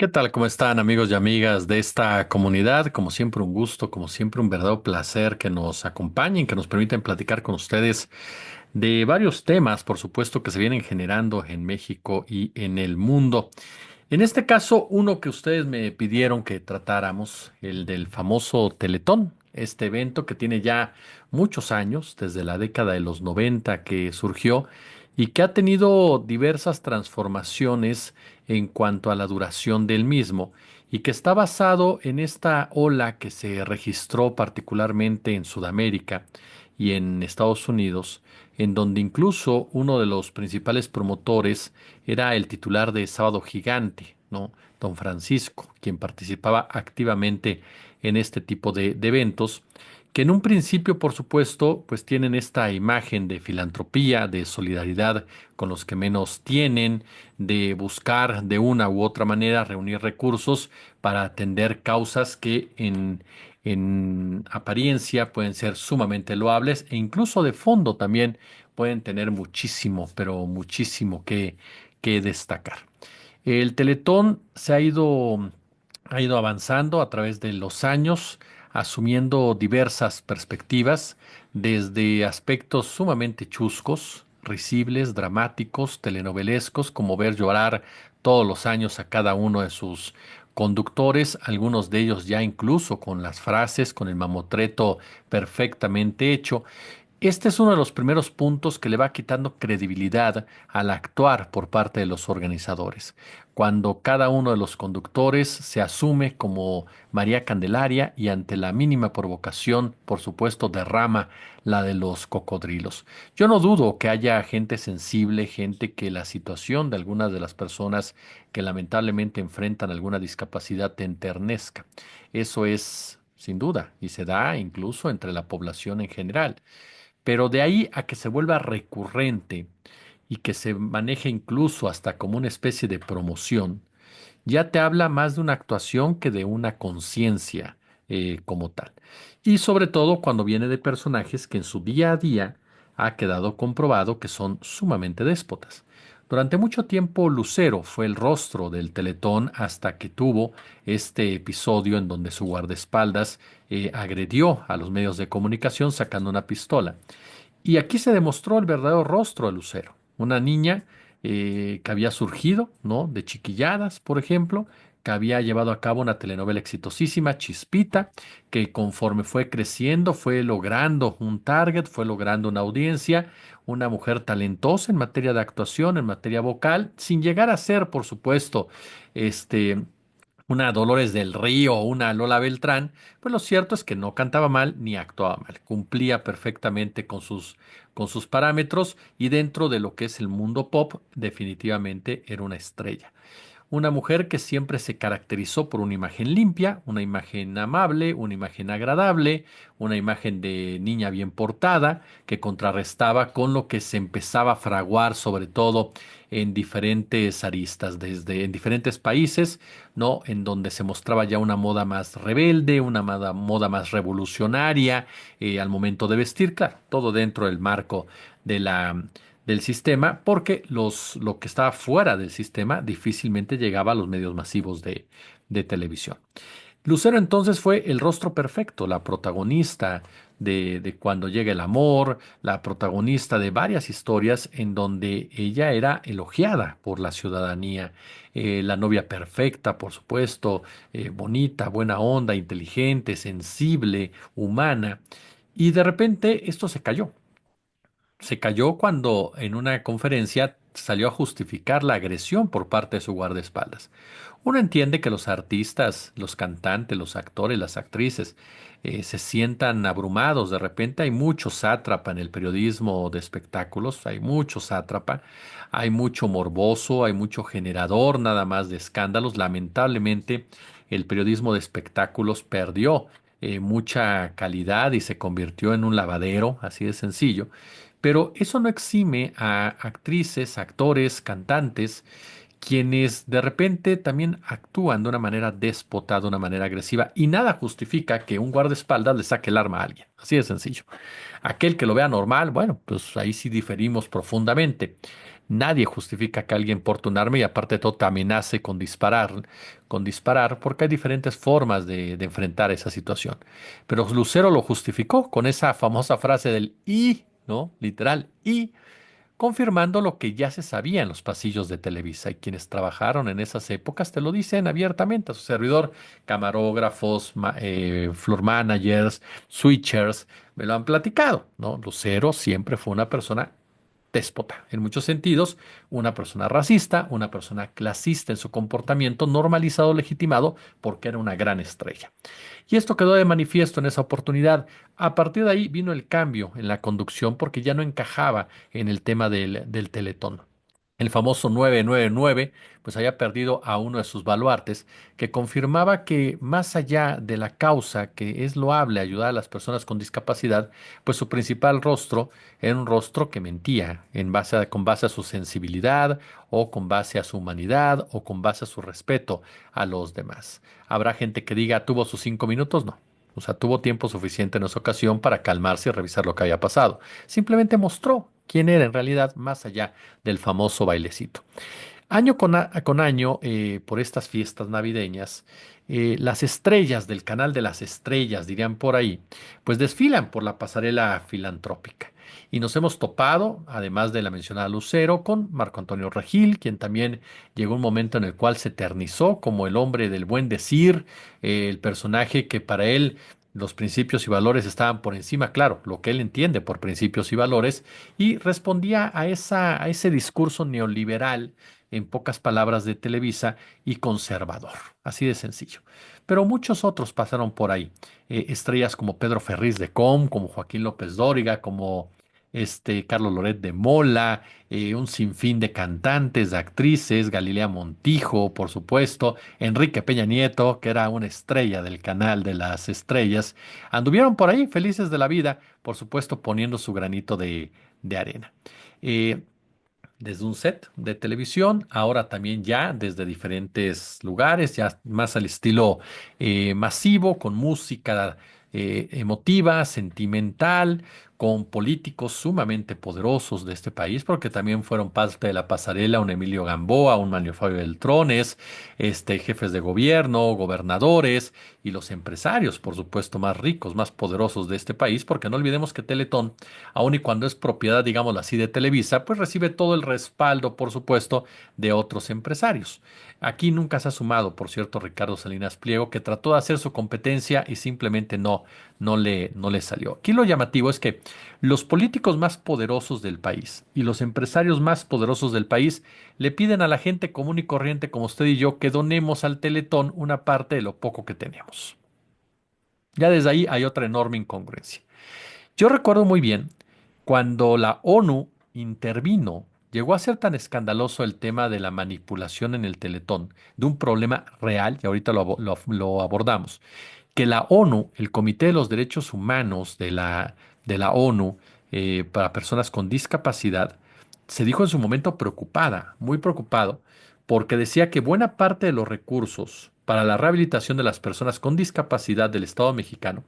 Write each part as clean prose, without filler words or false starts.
¿Qué tal? ¿Cómo están amigos y amigas de esta comunidad? Como siempre un gusto, como siempre un verdadero placer que nos acompañen, que nos permiten platicar con ustedes de varios temas, por supuesto, que se vienen generando en México y en el mundo. En este caso, uno que ustedes me pidieron que tratáramos, el del famoso Teletón, este evento que tiene ya muchos años, desde la década de los 90 que surgió y que ha tenido diversas transformaciones en cuanto a la duración del mismo y que está basado en esta ola que se registró particularmente en Sudamérica y en Estados Unidos, en donde incluso uno de los principales promotores era el titular de Sábado Gigante, ¿no? Don Francisco, quien participaba activamente en este tipo de eventos, que en un principio, por supuesto, pues tienen esta imagen de filantropía, de solidaridad con los que menos tienen, de buscar de una u otra manera reunir recursos para atender causas que en apariencia pueden ser sumamente loables e incluso de fondo también pueden tener muchísimo, pero muchísimo que destacar. El Teletón ha ido avanzando a través de los años, asumiendo diversas perspectivas, desde aspectos sumamente chuscos, risibles, dramáticos, telenovelescos, como ver llorar todos los años a cada uno de sus conductores, algunos de ellos ya incluso con las frases, con el mamotreto perfectamente hecho. Este es uno de los primeros puntos que le va quitando credibilidad al actuar por parte de los organizadores, cuando cada uno de los conductores se asume como María Candelaria y ante la mínima provocación, por supuesto, derrama la de los cocodrilos. Yo no dudo que haya gente sensible, gente que la situación de algunas de las personas que lamentablemente enfrentan alguna discapacidad te enternezca. Eso es sin duda y se da incluso entre la población en general. Pero de ahí a que se vuelva recurrente y que se maneje incluso hasta como una especie de promoción, ya te habla más de una actuación que de una conciencia como tal. Y sobre todo cuando viene de personajes que en su día a día ha quedado comprobado que son sumamente déspotas. Durante mucho tiempo Lucero fue el rostro del Teletón hasta que tuvo este episodio en donde su guardaespaldas agredió a los medios de comunicación sacando una pistola. Y aquí se demostró el verdadero rostro de Lucero, una niña que había surgido, ¿no? De chiquilladas, por ejemplo, que había llevado a cabo una telenovela exitosísima, Chispita, que conforme fue creciendo, fue logrando un target, fue logrando una audiencia, una mujer talentosa en materia de actuación, en materia vocal, sin llegar a ser, por supuesto, este una Dolores del Río o una Lola Beltrán, pues lo cierto es que no cantaba mal ni actuaba mal, cumplía perfectamente con sus parámetros y dentro de lo que es el mundo pop definitivamente era una estrella. Una mujer que siempre se caracterizó por una imagen limpia, una imagen amable, una imagen agradable, una imagen de niña bien portada, que contrarrestaba con lo que se empezaba a fraguar, sobre todo en diferentes aristas, desde en diferentes países, ¿no? En donde se mostraba ya una moda más rebelde, una moda más revolucionaria al momento de vestir, claro, todo dentro del marco de del sistema, porque lo que estaba fuera del sistema difícilmente llegaba a los medios masivos de televisión. Lucero entonces fue el rostro perfecto, la protagonista de Cuando llega el amor, la protagonista de varias historias en donde ella era elogiada por la ciudadanía, la novia perfecta, por supuesto, bonita, buena onda, inteligente, sensible, humana, y de repente esto se cayó. Se cayó cuando en una conferencia salió a justificar la agresión por parte de su guardaespaldas. Uno entiende que los artistas, los cantantes, los actores, las actrices se sientan abrumados. De repente hay mucho sátrapa en el periodismo de espectáculos, hay mucho sátrapa, hay mucho morboso, hay mucho generador nada más de escándalos. Lamentablemente, el periodismo de espectáculos perdió mucha calidad y se convirtió en un lavadero, así de sencillo. Pero eso no exime a actrices, actores, cantantes, quienes de repente también actúan de una manera déspota, de una manera agresiva, y nada justifica que un guardaespaldas le saque el arma a alguien. Así de sencillo. Aquel que lo vea normal, bueno, pues ahí sí diferimos profundamente. Nadie justifica que alguien porte un arma y aparte de todo te amenace con disparar, porque hay diferentes formas de enfrentar esa situación. Pero Lucero lo justificó con esa famosa frase del y, ¿no? Literal, y confirmando lo que ya se sabía en los pasillos de Televisa. Y quienes trabajaron en esas épocas te lo dicen abiertamente a su servidor, camarógrafos, floor managers, switchers, me lo han platicado, ¿no? Lucero siempre fue una persona déspota, en muchos sentidos, una persona racista, una persona clasista en su comportamiento, normalizado, legitimado, porque era una gran estrella. Y esto quedó de manifiesto en esa oportunidad. A partir de ahí vino el cambio en la conducción porque ya no encajaba en el tema del Teletón. El famoso 999, pues había perdido a uno de sus baluartes, que confirmaba que más allá de la causa, que es loable ayudar a las personas con discapacidad, pues su principal rostro era un rostro que mentía con base a su sensibilidad o con base a su humanidad o con base a su respeto a los demás. Habrá gente que diga, tuvo sus 5 minutos, no. O sea, tuvo tiempo suficiente en esa ocasión para calmarse y revisar lo que había pasado. Simplemente mostró quién era en realidad más allá del famoso bailecito. Año con año, por estas fiestas navideñas, las estrellas del Canal de las Estrellas, dirían por ahí, pues desfilan por la pasarela filantrópica. Y nos hemos topado, además de la mencionada Lucero, con Marco Antonio Regil, quien también llegó un momento en el cual se eternizó como el hombre del buen decir, el personaje que para él los principios y valores estaban por encima, claro, lo que él entiende por principios y valores, y respondía a ese discurso neoliberal en pocas palabras, de Televisa y conservador, así de sencillo. Pero muchos otros pasaron por ahí. Estrellas como Pedro Ferriz de Com, como Joaquín López Dóriga, como Carlos Loret de Mola, un sinfín de cantantes, de actrices, Galilea Montijo, por supuesto, Enrique Peña Nieto, que era una estrella del canal de las estrellas, anduvieron por ahí felices de la vida, por supuesto, poniendo su granito de arena. Eh, Desde un set de televisión, ahora también ya desde diferentes lugares, ya más al estilo masivo, con música emotiva, sentimental, con políticos sumamente poderosos de este país, porque también fueron parte de la pasarela un Emilio Gamboa, un Manlio Fabio Beltrones, jefes de gobierno, gobernadores y los empresarios, por supuesto, más ricos, más poderosos de este país, porque no olvidemos que Teletón, aun y cuando es propiedad, digámoslo así, de Televisa, pues recibe todo el respaldo, por supuesto, de otros empresarios. Aquí nunca se ha sumado, por cierto, Ricardo Salinas Pliego, que trató de hacer su competencia y simplemente no le salió. Aquí lo llamativo es que los políticos más poderosos del país y los empresarios más poderosos del país le piden a la gente común y corriente como usted y yo que donemos al Teletón una parte de lo poco que tenemos. Ya desde ahí hay otra enorme incongruencia. Yo recuerdo muy bien cuando la ONU intervino, llegó a ser tan escandaloso el tema de la manipulación en el Teletón, de un problema real, y ahorita lo abordamos, que la ONU, el Comité de los Derechos Humanos de la ONU para personas con discapacidad, se dijo en su momento preocupada, muy preocupado, porque decía que buena parte de los recursos para la rehabilitación de las personas con discapacidad del Estado mexicano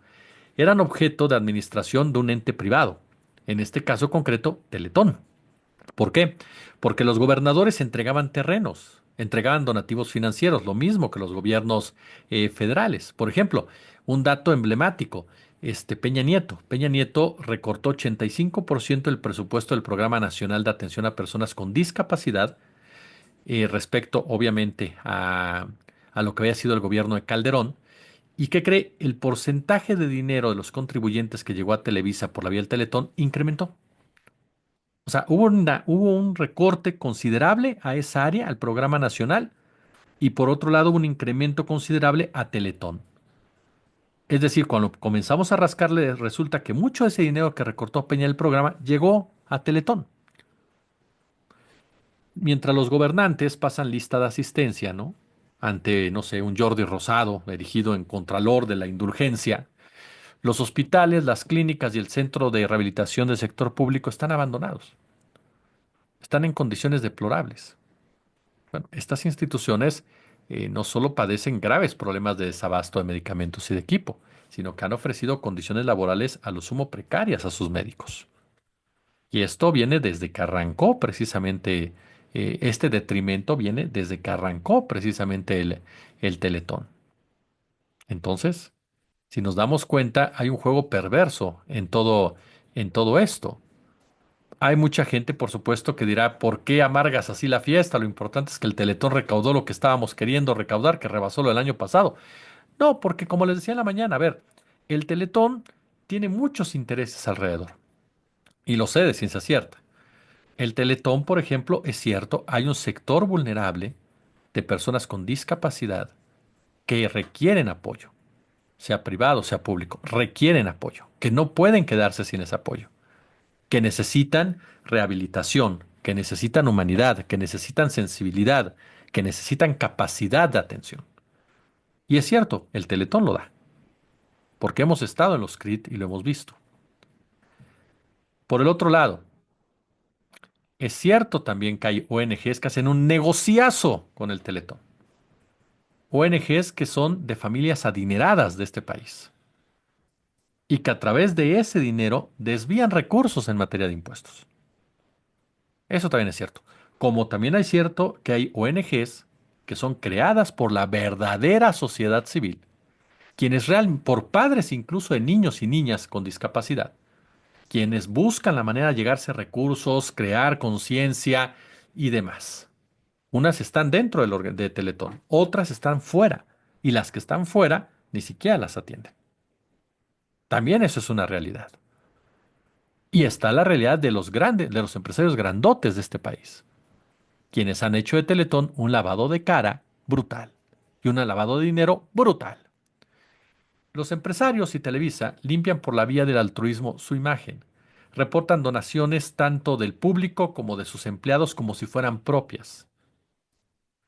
eran objeto de administración de un ente privado, en este caso concreto, Teletón. ¿Por qué? Porque los gobernadores entregaban terrenos, entregaban donativos financieros, lo mismo que los gobiernos federales. Por ejemplo, un dato emblemático, Peña Nieto. Peña Nieto recortó 85% del presupuesto del Programa Nacional de Atención a Personas con Discapacidad respecto, obviamente, a lo que había sido el gobierno de Calderón. ¿Y qué cree? El porcentaje de dinero de los contribuyentes que llegó a Televisa por la vía del Teletón incrementó. O sea, hubo un recorte considerable a esa área, al programa nacional, y por otro lado un incremento considerable a Teletón. Es decir, cuando comenzamos a rascarle, resulta que mucho de ese dinero que recortó Peña del programa llegó a Teletón. Mientras los gobernantes pasan lista de asistencia, ¿no? Ante, no sé, un Jordi Rosado, erigido en contralor de la indulgencia, los hospitales, las clínicas y el centro de rehabilitación del sector público están abandonados, están en condiciones deplorables. Bueno, estas instituciones no solo padecen graves problemas de desabasto de medicamentos y de equipo, sino que han ofrecido condiciones laborales a lo sumo precarias a sus médicos. Y esto viene desde que arrancó precisamente, este detrimento viene desde que arrancó precisamente el Teletón. Entonces, si nos damos cuenta, hay un juego perverso en todo esto. Hay mucha gente, por supuesto, que dirá, ¿por qué amargas así la fiesta? Lo importante es que el Teletón recaudó lo que estábamos queriendo recaudar, que rebasó lo del año pasado. No, porque como les decía en la mañana, a ver, el Teletón tiene muchos intereses alrededor. Y lo sé de ciencia cierta. El Teletón, por ejemplo, es cierto, hay un sector vulnerable de personas con discapacidad que requieren apoyo, sea privado, sea público, requieren apoyo, que no pueden quedarse sin ese apoyo, que necesitan rehabilitación, que necesitan humanidad, que necesitan sensibilidad, que necesitan capacidad de atención. Y es cierto, el Teletón lo da, porque hemos estado en los CRIT y lo hemos visto. Por el otro lado, es cierto también que hay ONGs que hacen un negociazo con el Teletón. ONGs que son de familias adineradas de este país y que a través de ese dinero desvían recursos en materia de impuestos. Eso también es cierto. Como también es cierto que hay ONGs que son creadas por la verdadera sociedad civil, quienes por padres incluso de niños y niñas con discapacidad, quienes buscan la manera de llegarse a recursos, crear conciencia y demás. Unas están dentro de Teletón, otras están fuera, y las que están fuera ni siquiera las atienden. También eso es una realidad. Y está la realidad de los grandes, de los empresarios grandotes de este país, quienes han hecho de Teletón un lavado de cara brutal y un lavado de dinero brutal. Los empresarios y Televisa limpian por la vía del altruismo su imagen. Reportan donaciones tanto del público como de sus empleados como si fueran propias.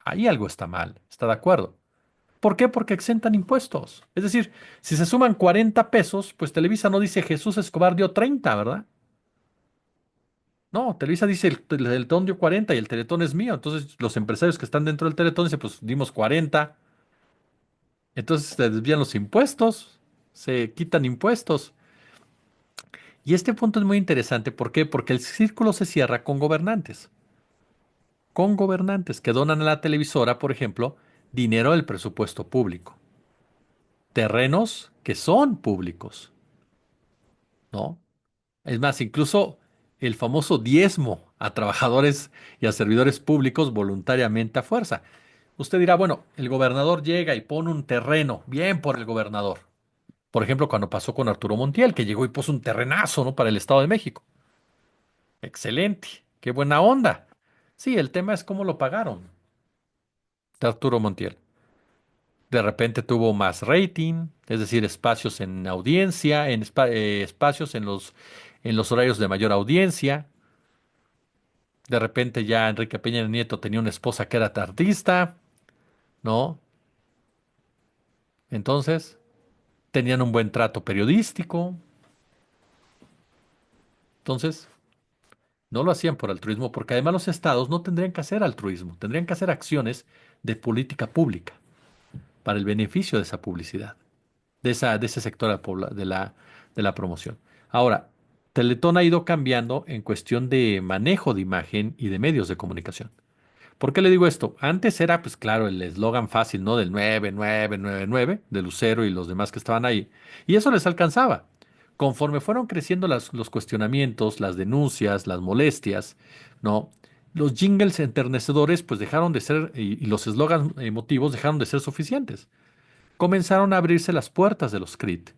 Ahí algo está mal, ¿está de acuerdo? ¿Por qué? Porque exentan impuestos. Es decir, si se suman 40 pesos, pues Televisa no dice Jesús Escobar dio 30, ¿verdad? No, Televisa dice el Teletón dio 40 y el Teletón es mío. Entonces los empresarios que están dentro del Teletón dicen, pues dimos 40. Entonces se desvían los impuestos, se quitan impuestos. Y este punto es muy interesante. ¿Por qué? Porque el círculo se cierra con gobernantes que donan a la televisora, por ejemplo, dinero del presupuesto público, terrenos que son públicos, ¿no? Es más, incluso el famoso diezmo a trabajadores y a servidores públicos voluntariamente a fuerza. Usted dirá, bueno, el gobernador llega y pone un terreno, bien por el gobernador. Por ejemplo, cuando pasó con Arturo Montiel, que llegó y puso un terrenazo, ¿no? Para el Estado de México. Excelente, qué buena onda. Sí, el tema es cómo lo pagaron de Arturo Montiel. De repente tuvo más rating, es decir, espacios en audiencia, espacios en los horarios de mayor audiencia. De repente ya Enrique Peña Nieto tenía una esposa que era artista, ¿no? Entonces, tenían un buen trato periodístico. Entonces, no lo hacían por altruismo, porque además los estados no tendrían que hacer altruismo, tendrían que hacer acciones de política pública para el beneficio de esa publicidad, de ese sector de la promoción. Ahora, Teletón ha ido cambiando en cuestión de manejo de imagen y de medios de comunicación. ¿Por qué le digo esto? Antes era, pues claro, el eslogan fácil, ¿no? Del 9999, de Lucero y los demás que estaban ahí. Y eso les alcanzaba. Conforme fueron creciendo los cuestionamientos, las denuncias, las molestias, ¿no? Los jingles enternecedores, pues dejaron de ser, y los eslogans emotivos dejaron de ser suficientes. Comenzaron a abrirse las puertas de los CRIT.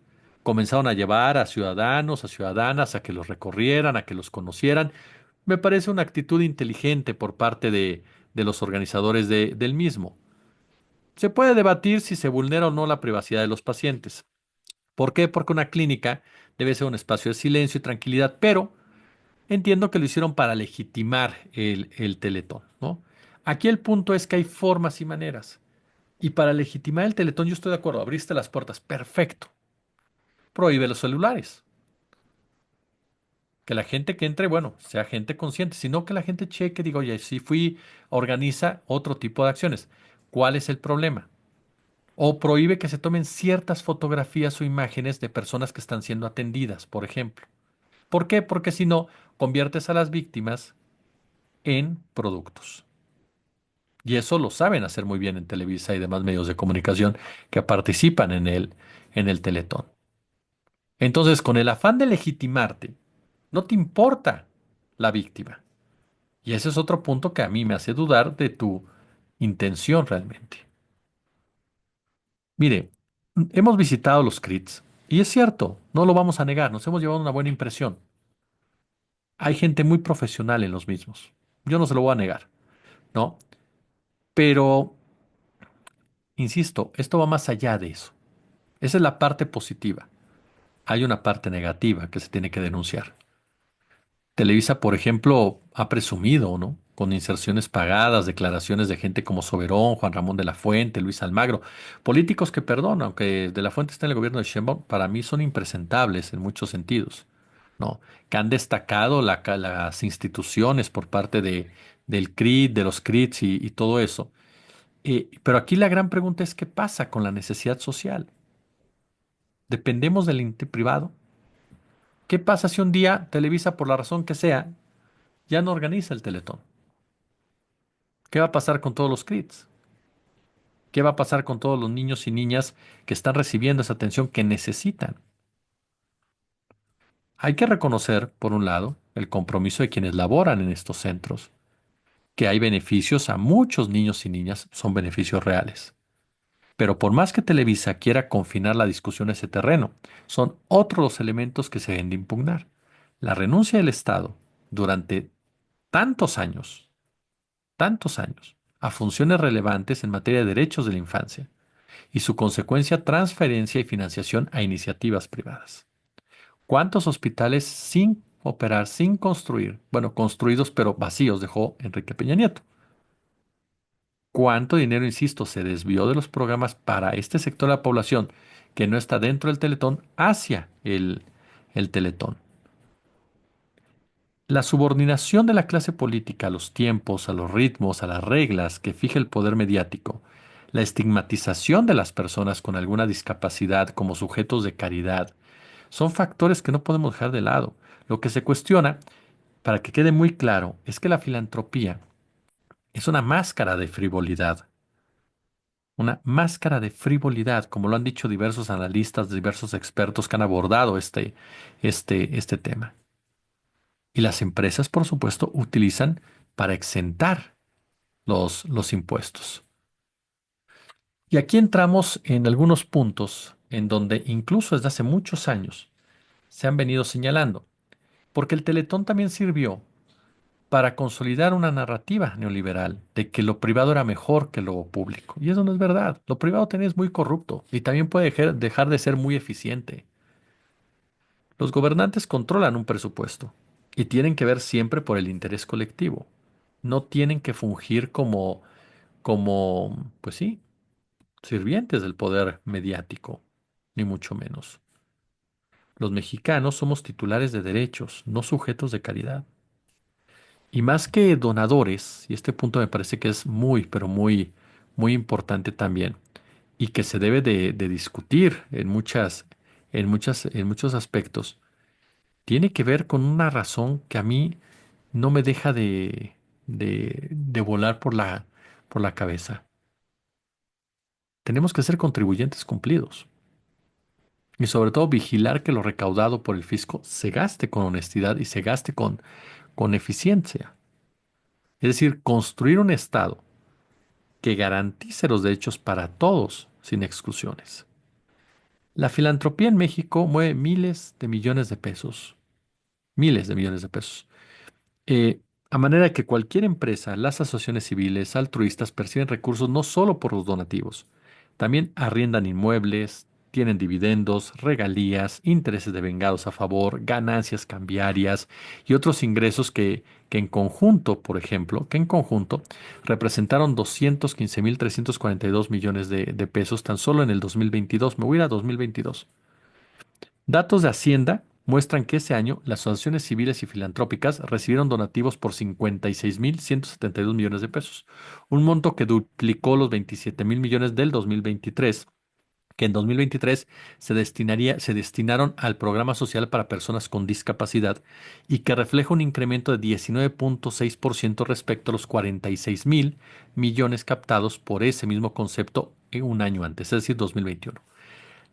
Comenzaron a llevar a ciudadanos, a ciudadanas, a que los recorrieran, a que los conocieran. Me parece una actitud inteligente por parte de los organizadores del mismo. Se puede debatir si se vulnera o no la privacidad de los pacientes. ¿Por qué? Porque una clínica debe ser un espacio de silencio y tranquilidad, pero entiendo que lo hicieron para legitimar el Teletón, ¿no? Aquí el punto es que hay formas y maneras. Y para legitimar el Teletón, yo estoy de acuerdo, abriste las puertas, perfecto. Prohíbe los celulares. Que la gente que entre, bueno, sea gente consciente, sino que la gente cheque, diga, oye, si fui, organiza otro tipo de acciones. ¿Cuál es el problema? O prohíbe que se tomen ciertas fotografías o imágenes de personas que están siendo atendidas, por ejemplo. ¿Por qué? Porque si no, conviertes a las víctimas en productos. Y eso lo saben hacer muy bien en Televisa y demás medios de comunicación que participan en el Teletón. Entonces, con el afán de legitimarte, no te importa la víctima. Y ese es otro punto que a mí me hace dudar de tu intención realmente. Mire, hemos visitado los CRITs y es cierto, no lo vamos a negar, nos hemos llevado una buena impresión. Hay gente muy profesional en los mismos. Yo no se lo voy a negar, ¿no? Pero, insisto, esto va más allá de eso. Esa es la parte positiva. Hay una parte negativa que se tiene que denunciar. Televisa, por ejemplo, ha presumido, ¿no? Con inserciones pagadas, declaraciones de gente como Soberón, Juan Ramón de la Fuente, Luis Almagro, políticos que, perdón, aunque de la Fuente está en el gobierno de Sheinbaum, para mí son impresentables en muchos sentidos, ¿no? Que han destacado las instituciones por parte del CRIT, de los CRITs y todo eso. Pero aquí la gran pregunta es, ¿qué pasa con la necesidad social? ¿Dependemos del ente privado? ¿Qué pasa si un día Televisa, por la razón que sea, ya no organiza el Teletón? ¿Qué va a pasar con todos los CRITs? ¿Qué va a pasar con todos los niños y niñas que están recibiendo esa atención que necesitan? Hay que reconocer, por un lado, el compromiso de quienes laboran en estos centros, que hay beneficios a muchos niños y niñas, son beneficios reales. Pero por más que Televisa quiera confinar la discusión a ese terreno, son otros los elementos que se deben de impugnar. La renuncia del Estado durante tantos tantos años, a funciones relevantes en materia de derechos de la infancia y su consecuencia transferencia y financiación a iniciativas privadas. ¿Cuántos hospitales sin operar, sin construir, bueno, construidos pero vacíos dejó Enrique Peña Nieto? ¿Cuánto dinero, insisto, se desvió de los programas para este sector de la población que no está dentro del Teletón hacia el Teletón? La subordinación de la clase política a los tiempos, a los ritmos, a las reglas que fija el poder mediático, la estigmatización de las personas con alguna discapacidad como sujetos de caridad, son factores que no podemos dejar de lado. Lo que se cuestiona, para que quede muy claro, es que la filantropía es una máscara de frivolidad, como lo han dicho diversos analistas, diversos expertos que han abordado este tema. Y las empresas, por supuesto, utilizan para exentar los impuestos. Y aquí entramos en algunos puntos en donde incluso desde hace muchos años se han venido señalando, porque el Teletón también sirvió para consolidar una narrativa neoliberal de que lo privado era mejor que lo público. Y eso no es verdad. Lo privado también es muy corrupto y también puede dejar de ser muy eficiente. Los gobernantes controlan un presupuesto y tienen que ver siempre por el interés colectivo. No tienen que fungir pues sí, sirvientes del poder mediático, ni mucho menos. Los mexicanos somos titulares de derechos, no sujetos de caridad. Y más que donadores, y este punto me parece que es muy, pero muy, muy importante también, y que se debe de discutir en muchos aspectos, tiene que ver con una razón que a mí no me deja de volar por la cabeza. Tenemos que ser contribuyentes cumplidos y sobre todo vigilar que lo recaudado por el fisco se gaste con honestidad y se gaste con eficiencia. Es decir, construir un Estado que garantice los derechos para todos, sin exclusiones. La filantropía en México mueve miles de millones de pesos. Eh, a manera que cualquier empresa, las asociaciones civiles, altruistas perciben recursos no solo por los donativos, también arriendan inmuebles, tienen dividendos, regalías, intereses devengados a favor, ganancias cambiarias y otros ingresos que en conjunto, por ejemplo, que en conjunto representaron 215.342 millones de pesos tan solo en el 2022. Me voy a ir a 2022. Datos de Hacienda muestran que ese año las asociaciones civiles y filantrópicas recibieron donativos por 56.172 millones de pesos, un monto que duplicó los 27.000 millones del 2023 que en 2023 se destinaron al programa social para personas con discapacidad y que refleja un incremento de 19.6% respecto a los 46.000 millones captados por ese mismo concepto en un año antes, es decir, 2021.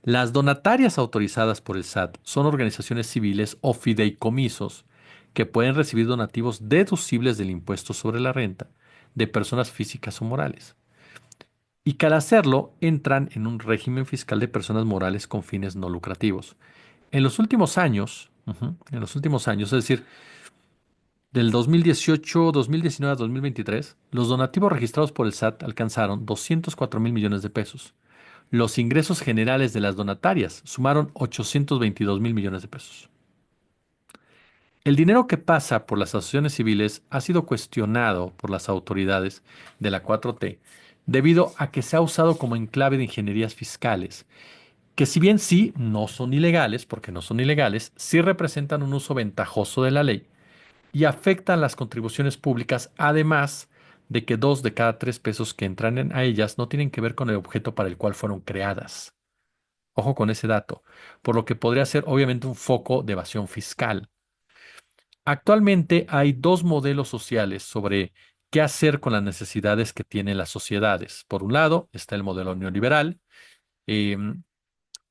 Las donatarias autorizadas por el SAT son organizaciones civiles o fideicomisos que pueden recibir donativos deducibles del impuesto sobre la renta de personas físicas o morales y que al hacerlo entran en un régimen fiscal de personas morales con fines no lucrativos. En los últimos años, es decir, del 2018, 2019 a 2023, los donativos registrados por el SAT alcanzaron 204.000 millones de pesos. Los ingresos generales de las donatarias sumaron 822.000 millones de pesos. El dinero que pasa por las asociaciones civiles ha sido cuestionado por las autoridades de la 4T debido a que se ha usado como enclave de ingenierías fiscales, que si bien sí no son ilegales, porque no son ilegales, sí representan un uso ventajoso de la ley y afectan las contribuciones públicas, además de que 2 de cada 3 pesos que entran a ellas no tienen que ver con el objeto para el cual fueron creadas. Ojo con ese dato, por lo que podría ser obviamente un foco de evasión fiscal. Actualmente hay dos modelos sociales sobre qué hacer con las necesidades que tienen las sociedades. Por un lado está el modelo neoliberal, em,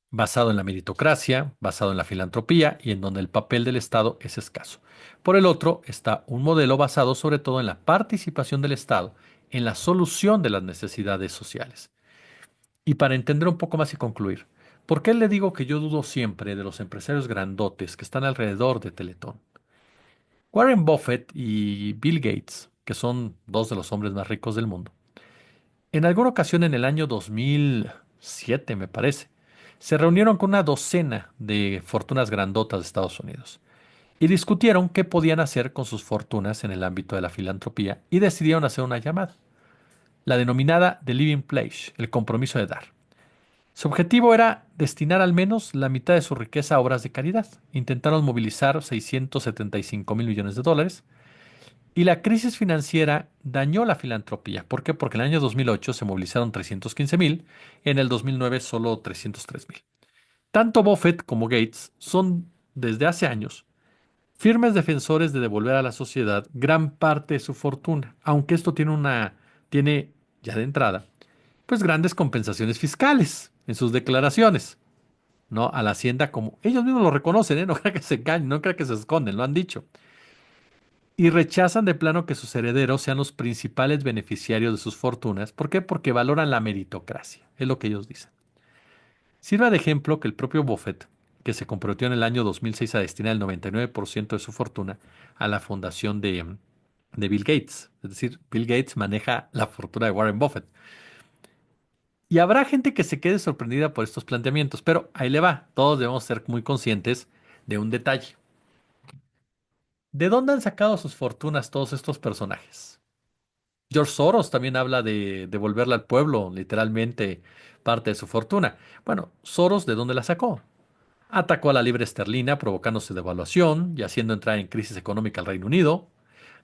basado en la meritocracia, basado en la filantropía y en donde el papel del Estado es escaso. Por el otro está un modelo basado sobre todo en la participación del Estado en la solución de las necesidades sociales. Y para entender un poco más y concluir, ¿por qué le digo que yo dudo siempre de los empresarios grandotes que están alrededor de Teletón? Warren Buffett y Bill Gates, que son dos de los hombres más ricos del mundo, en alguna ocasión en el año 2007, me parece, se reunieron con una docena de fortunas grandotas de Estados Unidos y discutieron qué podían hacer con sus fortunas en el ámbito de la filantropía y decidieron hacer una llamada, la denominada The Living Pledge, el compromiso de dar. Su objetivo era destinar al menos la mitad de su riqueza a obras de caridad. Intentaron movilizar 675.000 millones de dólares y la crisis financiera dañó la filantropía. ¿Por qué? Porque en el año 2008 se movilizaron 315.000, en el 2009 solo 303.000. Tanto Buffett como Gates son desde hace años firmes defensores de devolver a la sociedad gran parte de su fortuna, aunque esto tiene ya de entrada, pues grandes compensaciones fiscales en sus declaraciones, ¿no? A la hacienda como ellos mismos lo reconocen, ¿eh? No crean que se engañen, no crean que se esconden, lo han dicho. Y rechazan de plano que sus herederos sean los principales beneficiarios de sus fortunas. ¿Por qué? Porque valoran la meritocracia, es lo que ellos dicen. Sirva de ejemplo que el propio Buffett, que se comprometió en el año 2006 a destinar el 99% de su fortuna a la fundación de Bill Gates. Es decir, Bill Gates maneja la fortuna de Warren Buffett. Y habrá gente que se quede sorprendida por estos planteamientos, pero ahí le va. Todos debemos ser muy conscientes de un detalle. ¿De dónde han sacado sus fortunas todos estos personajes? George Soros también habla de devolverle al pueblo, literalmente, parte de su fortuna. Bueno, Soros, ¿de dónde la sacó? Atacó a la libra esterlina, provocando su devaluación y haciendo entrar en crisis económica al Reino Unido,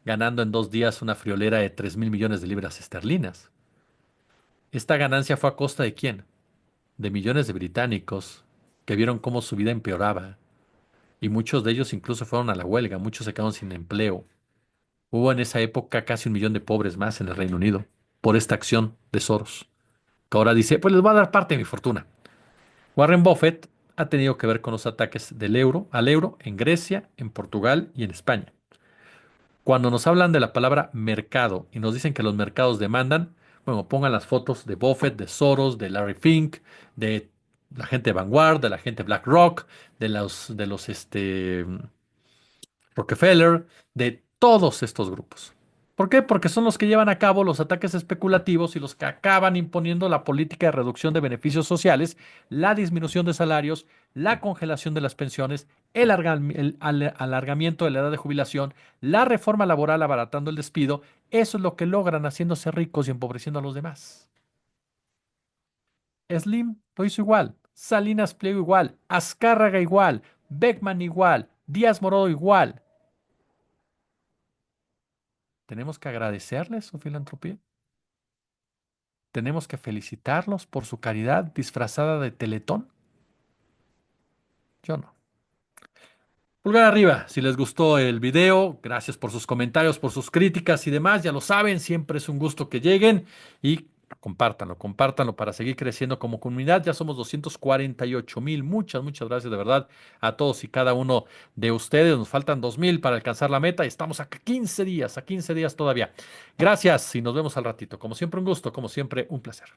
ganando en 2 días una friolera de 3.000 millones de libras esterlinas. Esta ganancia fue a costa de quién? De millones de británicos que vieron cómo su vida empeoraba y muchos de ellos incluso fueron a la huelga, muchos se quedaron sin empleo. Hubo en esa época casi 1 millón de pobres más en el Reino Unido por esta acción de Soros, que ahora dice, pues les voy a dar parte de mi fortuna. Warren Buffett ha tenido que ver con los ataques del euro al euro en Grecia, en Portugal y en España. Cuando nos hablan de la palabra mercado y nos dicen que los mercados demandan, bueno, pongan las fotos de Buffett, de Soros, de Larry Fink, de la gente de Vanguard, de la gente de BlackRock, de los Rockefeller, de todos estos grupos. ¿Por qué? Porque son los que llevan a cabo los ataques especulativos y los que acaban imponiendo la política de reducción de beneficios sociales, la disminución de salarios, la congelación de las pensiones, el alargamiento de la edad de jubilación, la reforma laboral abaratando el despido. Eso es lo que logran haciéndose ricos y empobreciendo a los demás. Slim lo hizo igual, Salinas Pliego igual, Azcárraga igual, Beckman igual, Díaz Morodo igual. Tenemos que agradecerles su filantropía. ¿Tenemos que felicitarlos por su caridad disfrazada de Teletón? Yo no. Pulgar arriba, si les gustó el video, gracias por sus comentarios, por sus críticas y demás, ya lo saben, siempre es un gusto que lleguen y compártanlo, compártanlo para seguir creciendo como comunidad. Ya somos 248,000. Muchas gracias de verdad a todos y cada uno de ustedes. Nos faltan 2,000 para alcanzar la meta y estamos a 15 días todavía. Gracias y nos vemos al ratito. Como siempre un gusto, como siempre un placer.